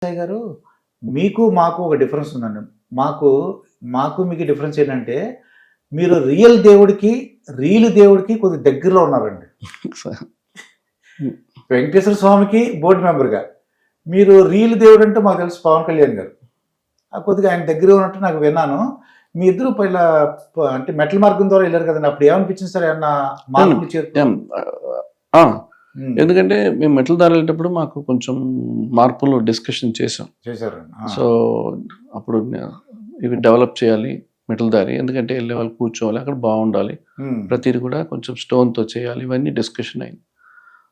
సాయి గారు, మీకు మాకు ఒక డిఫరెన్స్ ఉందండి. మాకు మాకు మీకు డిఫరెన్స్ ఏంటంటే, మీరు రియల్ దేవుడికి, రీల్ దేవుడికి కొద్దిగా దగ్గరలో ఉన్నారండి. వెంకటేశ్వర స్వామికి బోర్డు మెంబర్‌గా. మీరు రీల్ దేవుడు అంటే మాకు తెలుసు పవన్ కళ్యాణ్ గారు. కొద్దిగా ఆయన దగ్గర ఉన్నట్టు నాకు విన్నాను. మీ ఇద్దరు ఇలా అంటే మెట్ల మార్గం ద్వారా వెళ్ళారు కదండి. అప్పుడు ఏమనిపించింది సార్? ఏమన్నా మార్పులు ఎందుకంటే మేము మెట్ల దారి వెళ్ళేటప్పుడు మాకు కొంచెం మార్పులు డిస్కషన్ చేశారు. సో అప్పుడు ఇవి డెవలప్ చేయాలి మెట్ల దారి, ఎందుకంటే వెళ్ళే వాళ్ళు కూర్చోవాలి, అక్కడ బాగుండాలి, ప్రతిదీ కూడా కొంచెం స్టోన్తో చేయాలి, ఇవన్నీ డిస్కషన్ అయింది.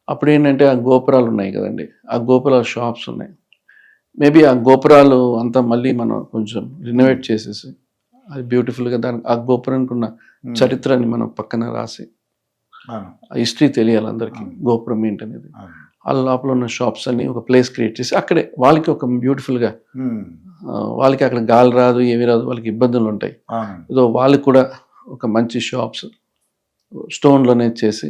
అప్పుడు ఏంటంటే ఆ గోపురాలు ఉన్నాయి కదండి, ఆ గోపురాల షాప్స్ ఉన్నాయి. మేబీ ఆ గోపురాలు అంతా మళ్ళీ మనం కొంచెం రినోవేట్ చేసేసి అది బ్యూటిఫుల్గా దానికి ఆ గోపురానికి ఉన్న చరిత్రని మనం పక్కన రాసి హిస్టరీ తెలియాలి అందరికీ, గోపురం ఏంటనేది. ఆ లోపల ఉన్న షాప్స్ అన్ని ఒక ప్లేస్ క్రియేట్ చేసి అక్కడే వాళ్ళకి ఒక బ్యూటిఫుల్గా, వాళ్ళకి అక్కడ గాలి రాదు, ఏమి రాదు, వాళ్ళకి ఇబ్బందులు ఉంటాయి. ఏదో వాళ్ళకి కూడా ఒక మంచి షాప్స్ స్టోన్లోనే చేసి,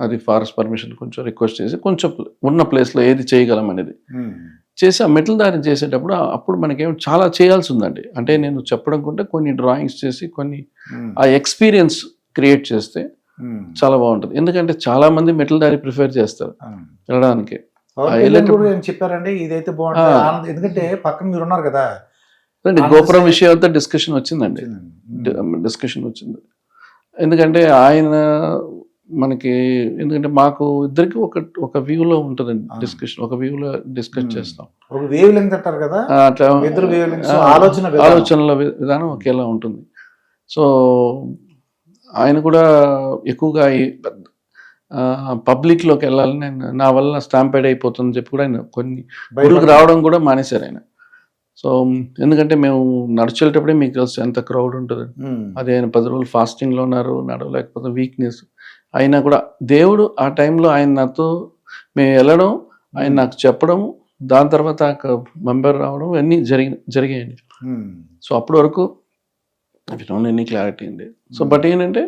అది ఫారెస్ట్ పర్మిషన్ కొంచెం రిక్వెస్ట్ చేసి కొంచెం ఉన్న ప్లేస్లో ఏది చేయగలం అనేది చేసి ఆ మెట్ల దారి చేసేటప్పుడు అప్పుడు మనకేం చాలా చేయాల్సి ఉందండి. అంటే నేను చెప్పడం కంటే కొన్ని డ్రాయింగ్స్ చేసి కొన్ని ఆ ఎక్స్పీరియన్స్ క్రియేట్ చేస్తే చాలా బాగుంటుంది. ఎందుకంటే చాలా మంది మెట్ల దారి ప్రిఫర్ చేస్తారు వెళ్ళడానికి. చెప్పారండి ఇదైతే బాగుంటుంది, ఎందుకంటే పక్కన మీరు ఉన్నారు కదా. గోపురం విషయం అంతా డిస్కషన్ వచ్చిందండి, డిస్కషన్ వచ్చింది. ఎందుకంటే ఆయన మనకి, ఎందుకంటే మాకు ఇద్దరికి ఒక వ్యూలో ఉంటుందండి డిస్కషన్, ఒక వ్యూలో డిస్కస్ చేస్తాం. ఒక వేవ్ లెంగ్త్ అంటారు కదా, అట్లా ఆలోచనల విధానం ఒకేలా ఉంటుంది. సో ఆయన కూడా ఎక్కువగా పబ్లిక్లోకి వెళ్ళాలని నేను, నా వల్ల స్టాంపేడ్ అయిపోతుందని చెప్పి కూడా ఆయన కొన్ని గుళ్ళకి రావడం కూడా మానేశారు ఆయన. సో ఎందుకంటే మేము నడిచేటప్పుడే మీకు తెలుసు ఎంత క్రౌడ్ ఉంటుంది. అదే ఆయన 10 రోజులు ఫాస్టింగ్లో ఉన్నారు, నడవలేకపోతే వీక్నెస్ అయినా కూడా దేవుడు ఆ టైంలో ఆయన నాతో మేము వెళ్ళడం, ఆయన నాకు చెప్పడం, దాని తర్వాత మెంబర్ రావడం అన్నీ జరిగాయండి. సో అప్పటి వరకు ఐ డోంట్ ఎనీ క్లారిటీ అండి. సో బట్ ఏంటంటే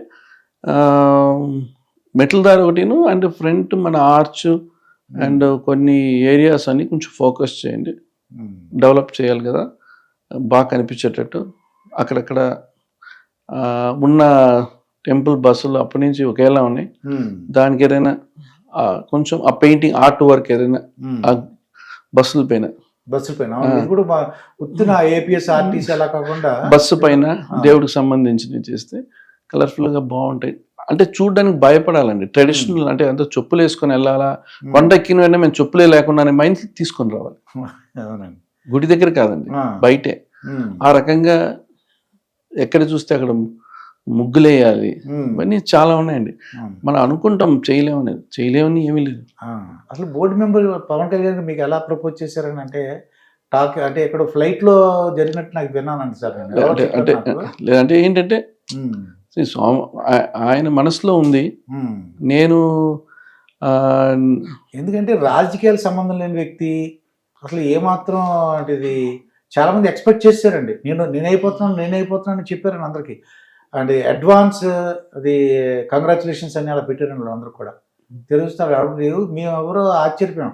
మెట్ల దారి ఒకటిను అండ్ ఫ్రంట్ మన ఆర్చ్ అండ్ కొన్ని ఏరియాస్ అన్ని కొంచెం ఫోకస్ చేయండి, డెవలప్ చేయాలి కదా, బాగా కనిపించేటట్టు. అక్కడక్కడ ఉన్న టెంపుల్ బస్సులు అప్పటి నుంచి ఒకేలా ఉన్నాయి, దానికి ఏదైనా కొంచెం ఆ పెయింటింగ్ ఆర్ట్ వర్క్ ఏదైనా ఆ బస్సుల పైన బస్సు పైన దేవుడికి సంబంధించినవి చేస్తే కలర్ఫుల్గా బాగుంటాయి. అంటే చూడడానికి భయపడాలండి. ట్రెడిషనల్ అంటే అంత చెప్పులు వేసుకొని వెళ్ళాలా, కొండ ఎక్కిన వెంటనే మేము చెప్పులే లేకుండా మైండ్ తీసుకొని రావాలి. గుడి దగ్గర కాదండి, బయటే. ఆ రకంగా ఎక్కడ చూస్తే అక్కడ ముగ్గులేయాలి, ఇవన్నీ చాలా ఉన్నాయండి. మనం అనుకుంటాం చేయలేమని ఏమీ లేదు. అసలు బోర్డు మెంబర్ పవన్ కళ్యాణ్ మీకు ఎలా ప్రపోజ్ చేశారని అంటే టాక్ అంటే ఎక్కడ ఫ్లైట్ లో జరిగినట్టు నాకు విన్నానండి సార్. లేదంటే ఏంటంటే స్వామి ఆయన మనసులో ఉంది. నేను ఎందుకంటే రాజకీయాల సంబంధం లేని వ్యక్తి అసలు ఏమాత్రం అంటే ఇది చాలా మంది ఎక్స్పెక్ట్ చేశారండి. నేనైపోతున్నాను చెప్పారండి అందరికి. అంటే అడ్వాన్స్ అది కంగ్రాచులేషన్స్ అని అలా పెట్టారండి అందరూ కూడా. తెలుస్తారు ఎవరు, మేము ఎవరో ఆశ్చర్యపోయాం,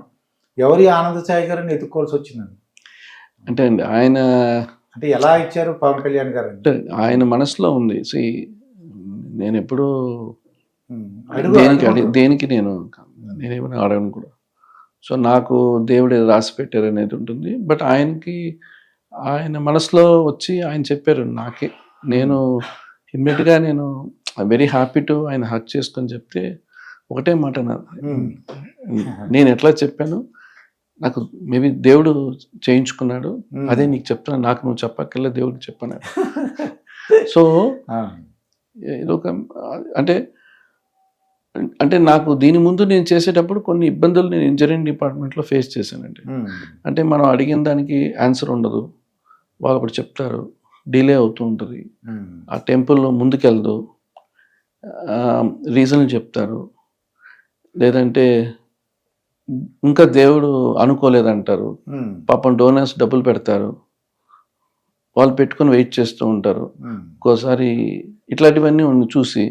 ఎవరి ఆనంద సాయి గారిని ఎత్తుక్కోవాల్సి వచ్చిందండి. అంటే అండి ఆయన అంటే ఎలా ఇచ్చారు పవన్ కళ్యాణ్ గారు అంటే ఆయన మనసులో ఉంది. నేను ఎప్పుడు దేనికి నేనేమైనా అడగను కూడా. సో నాకు దేవుడు రాసి పెట్టారు అనేది ఉంటుంది. బట్ ఆయన మనసులో వచ్చి ఆయన చెప్పారు నాకే. నేను ఇమ్మీడియట్గా నేను వెరీ హ్యాపీ టు ఆయన హక్ చేసుకొని చెప్తే ఒకటే మాట, నేను ఎట్లా చెప్పాను, నాకు మేబీ దేవుడు చేయించుకున్నాడు, అదే నీకు చెప్తున్నా, నాకు నువ్వు చెప్పక్కర్లే, దేవుడికి చెప్పాను. సో ఇదొక అంటే నాకు దీని ముందు నేను చేసేటప్పుడు కొన్ని ఇబ్బందులు నేను ఇంజనీరింగ్ డిపార్ట్మెంట్లో ఫేస్ చేశానండి. అంటే మనం అడిగిన దానికి ఆన్సర్ ఉండదు, వాళ్ళు అప్పుడు చెప్తారు, డిలే అవుతూ ఉంటుంది, ఆ టెంపుల్ ముందుకెళ్ళదు, రీజన్లు చెప్తారు, లేదంటే ఇంకా దేవుడు అనుకోలేదంటారు. పాపం డోనర్స్ డబ్బులు పెడతారు, వాళ్ళు పెట్టుకొని వెయిట్ చేస్తూ ఉంటారు. ఒక్కోసారి ఇట్లాంటివన్నీ చూసి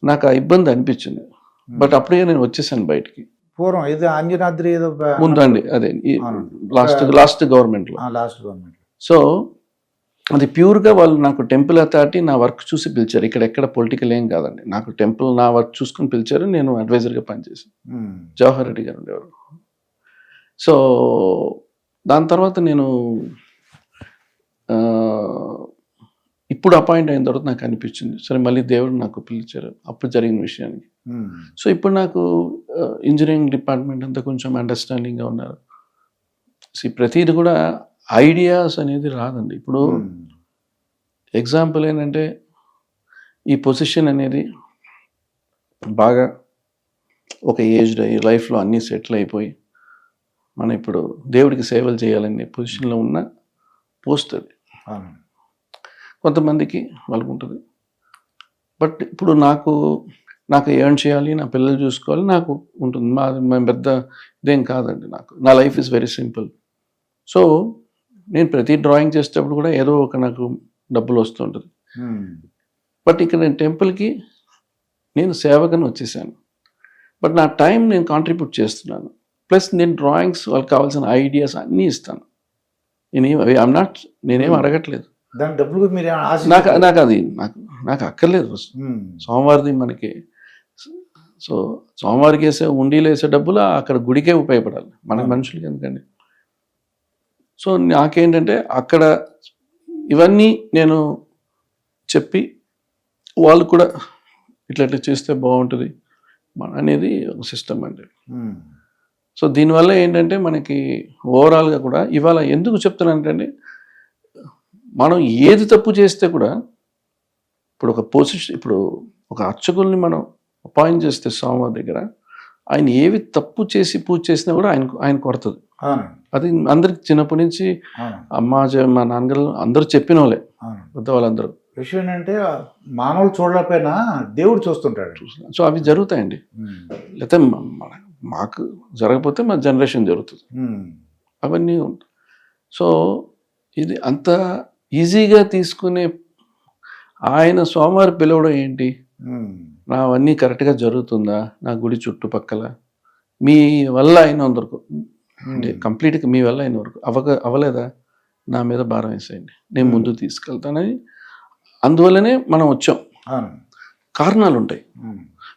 నాకు ఆ ఇబ్బంది అనిపించింది. బట్ అప్పుడే నేను వచ్చేసాను బయటికి. పూర్వం ఇది అంజనాద్రి ఏదో ముందండి అదే అవునండి. లాస్ట్ గవర్నమెంట్లో. Last government. సో అది ప్యూర్గా వాళ్ళు నాకు టెంపుల్ అథారిటీ నా వర్క్ చూసి పిలిచారు. ఇక్కడ ఎక్కడ పొలిటికల్ ఏం కాదండి, నాకు టెంపుల్ నా వర్క్ చూసుకుని పిలిచారు. నేను అడ్వైజర్గా పనిచేసాను. జవహర్ రెడ్డి గారు ఉండేవారు. సో దాని తర్వాత నేను ఇప్పుడు అపాయింట్ అయిన తర్వాత నాకు అనిపించింది, సరే మళ్ళీ దేవుడు నాకు పిలిచారు అప్పుడు జరిగిన విషయానికి. సో ఇప్పుడు నాకు ఇంజనీరింగ్ డిపార్ట్మెంట్ అంతా కొంచెం అండర్స్టాండింగ్గా ఉన్నారు. ప్రతిది కూడా ఐడియాస్ అనేది రాదండి. ఇప్పుడు ఎగ్జాంపుల్ ఏంటంటే ఈ పొజిషన్ అనేది బాగా ఒక ఏజ్డ్ అయ్యి లైఫ్లో అన్నీ సెటిల్ అయిపోయి మనం ఇప్పుడు దేవుడికి సేవలు చేయాలనే పొజిషన్లో ఉన్న పోస్ట్ అది. కొంతమందికి వాళ్ళకు ఉంటుంది. బట్ ఇప్పుడు నాకు ఎర్న్ చేయాలి, నా పిల్లలు చూసుకోవాలి నాకు ఉంటుంది. మేము పెద్ద ఇదేం కాదండి. నా life is very simple. So నేను ప్రతి డ్రాయింగ్ చేసేటప్పుడు కూడా ఏదో ఒక నాకు డబ్బులు వస్తుంటుంది. బట్ ఇక్కడ నేను టెంపుల్కి నేను సేవకని వచ్చేసాను. బట్ నా టైం నేను కాంట్రిబ్యూట్ చేస్తున్నాను. ప్లస్ నేను డ్రాయింగ్స్ వాళ్ళకి కావాల్సిన ఐడియాస్ అన్నీ ఇస్తాను. నేనేం అడగట్లేదు. నాకు అది నాకు అక్కర్లేదు. సోమవారిది మనకి, సో సోమవారికి వేసే ఉండీలు వేసే డబ్బులు అక్కడ గుడికే ఉపయోగపడాలి, మన మనుషులకి ఎందుకండి. సో నాకేంటంటే అక్కడ ఇవన్నీ నేను చెప్పి వాళ్ళు కూడా ఇట్లా చేస్తే బాగుంటుంది అనేది ఒక సిస్టమ్ అండి. సో దీనివల్ల ఏంటంటే మనకి ఓవరాల్గా కూడా ఇవాళ ఎందుకు చెప్తున్నానంటే మనం ఏది తప్పు చేస్తే కూడా ఇప్పుడు ఒక పొజిషన్, ఇప్పుడు ఒక అర్చకుల్ని మనం అపాయింట్ చేస్తే స్వామివారి దగ్గర ఆయన ఏవి తప్పు చేసి పూజ చేసినా కూడా ఆయన కొడుతుంది. అది అందరికి చిన్నప్పటి నుంచి మా నాన్నగారు అందరూ చెప్పిన వాళ్ళే, పెద్దవాళ్ళందరూ. విషయం ఏంటంటే మానవులు చూడలేకపోయినా దేవుడు చూస్తుంటాడు. సో అవి జరుగుతాయండి. లేకపోతే మాకు జరగకపోతే మా జనరేషన్ జరుగుతుంది. అవన్నీ ఉంటాయి. సో ఇది అంత ఈజీగా తీసుకునే ఆయన సోమవారి పిలవడం ఏంటి, నా అవన్నీ కరెక్ట్గా జరుగుతుందా, నా గుడి చుట్టుపక్కల మీ వల్ల అయినంత వరకు, అంటే కంప్లీట్గా మీ వల్ల అయిన వరకు అవ్వలేదా నా మీద భారం వేసేయండి, నేను ముందు తీసుకెళ్తానని. అందువల్లనే మనం వచ్చాం. కారణాలు ఉంటాయి.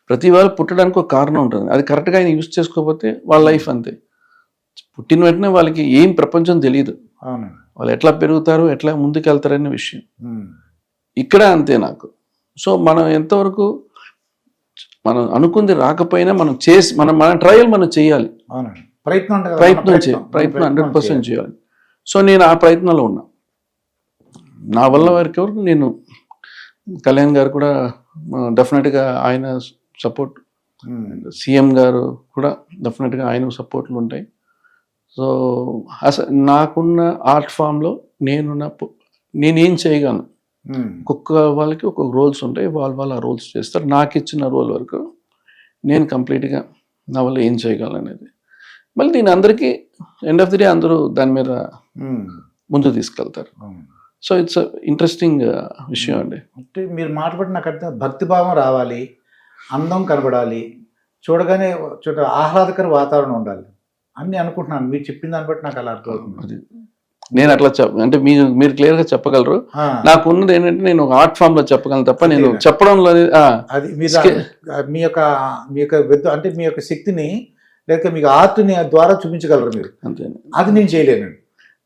ప్రతి వాళ్ళు పుట్టడానికి ఒక కారణం ఉంటుంది. అది కరెక్ట్గా ఆయన యూజ్ చేసుకోకపోతే వాళ్ళ లైఫ్ అంతే. పుట్టిన వెంటనే వాళ్ళకి ఏం ప్రపంచం తెలియదు, వాళ్ళు ఎట్లా పెరుగుతారు, ఎట్లా ముందుకు వెళ్తారనే విషయం ఇక్కడ అంతే నాకు. సో మనం ఎంతవరకు మనం అనుకుంది రాకపోయినా మనం చేసి మన ట్రయల్ మనం చేయాలి, ప్రయత్నం 100% చేయాలి. సో నేను ఆ ప్రయత్నంలో ఉన్నా. నా వల్ల వరకు నేను కళ్యాణ్ గారు కూడా డెఫినెట్గా ఆయన సపోర్ట్, సీఎం గారు కూడా డెఫినెట్గా ఆయన సపోర్ట్లు ఉంటాయి. సో అసలు నాకున్న ఆర్ట్ ఫామ్లో నేనేం చేయగలను. ఒక్కొక్క వాళ్ళకి ఒక్కొక్క రోల్స్ ఉంటాయి, వాళ్ళు ఆ రోల్స్ చేస్తారు. నాకు ఇచ్చిన రోల్ వరకు నేను కంప్లీట్గా నా వల్ల ఏం చేయగలను అనేది. మళ్ళీ దీని అందరికీ ఎండ్ ఆఫ్ ది డే అందరూ దాని మీద ముందు తీసుకెళ్తారు. సో ఇట్స్ ఇంట్రెస్టింగ్ విషయం అండి. అంటే మీరు మాట్లాడి నాకు అర్థం, భక్తిభావం రావాలి, అందం కనబడాలి, చూడగానే ఆహ్లాదకర వాతావరణం ఉండాలి అన్నీ అనుకుంటున్నాను. మీరు చెప్పిన దాన్ని బట్టి నాకు అలా అర్థమవుతుంది. అది నేను అట్లా అంటే మీరు క్లియర్గా చెప్పగలరు. నాకు ఉన్నది ఏంటంటే నేను ఒక ఆర్ట్ ఫామ్ లో చెప్పగలను తప్ప నేను చెప్పడంలో అది మీ యొక్క అంటే మీ యొక్క శక్తిని లేక మీకు ఆర్ట్ని ద్వారా చూపించగలరు మీరు. అంతే, అది నేను చేయలేను.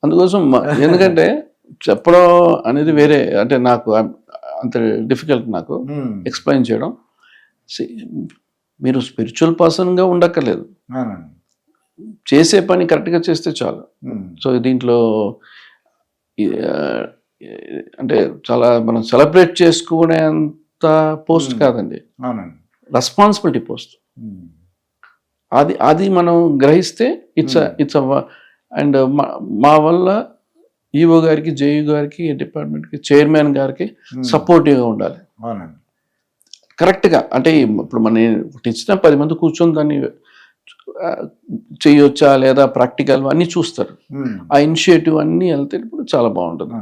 అందుకోసం ఎందుకంటే చెప్పడం అనేది వేరే, అంటే నాకు అంత డిఫికల్ట్ నాకు ఎక్స్ప్లెయిన్ చేయడం. మీరు స్పిరిచువల్ పర్సన్గా ఉండక్కర్లేదు, చేసే పని కరెక్ట్గా చేస్తే చాలు. సో దీంట్లో అంటే చాలా మనం సెలబ్రేట్ చేసుకునేంత పోస్ట్ కాదండి, రెస్పాన్సిబిలిటీ పోస్ట్. అది మనం గ్రహిస్తే ఇట్స్ అండ్ మా వల్ల ఈఓ గారికి, జేయూ గారికి, డిపార్ట్మెంట్కి, చైర్మన్ గారికి సపోర్టివ్గా ఉండాలి కరెక్ట్గా. అంటే ఇప్పుడు మన ఇచ్చిన 10 మంది కూర్చొని దాన్ని చేయొచ్చా లేదా ప్రాక్టికల్ అన్నీ చూస్తారు. ఆ ఇనిషియేటివ్ అన్నీ వెళ్తే ఇప్పుడు చాలా బాగుంటుంది.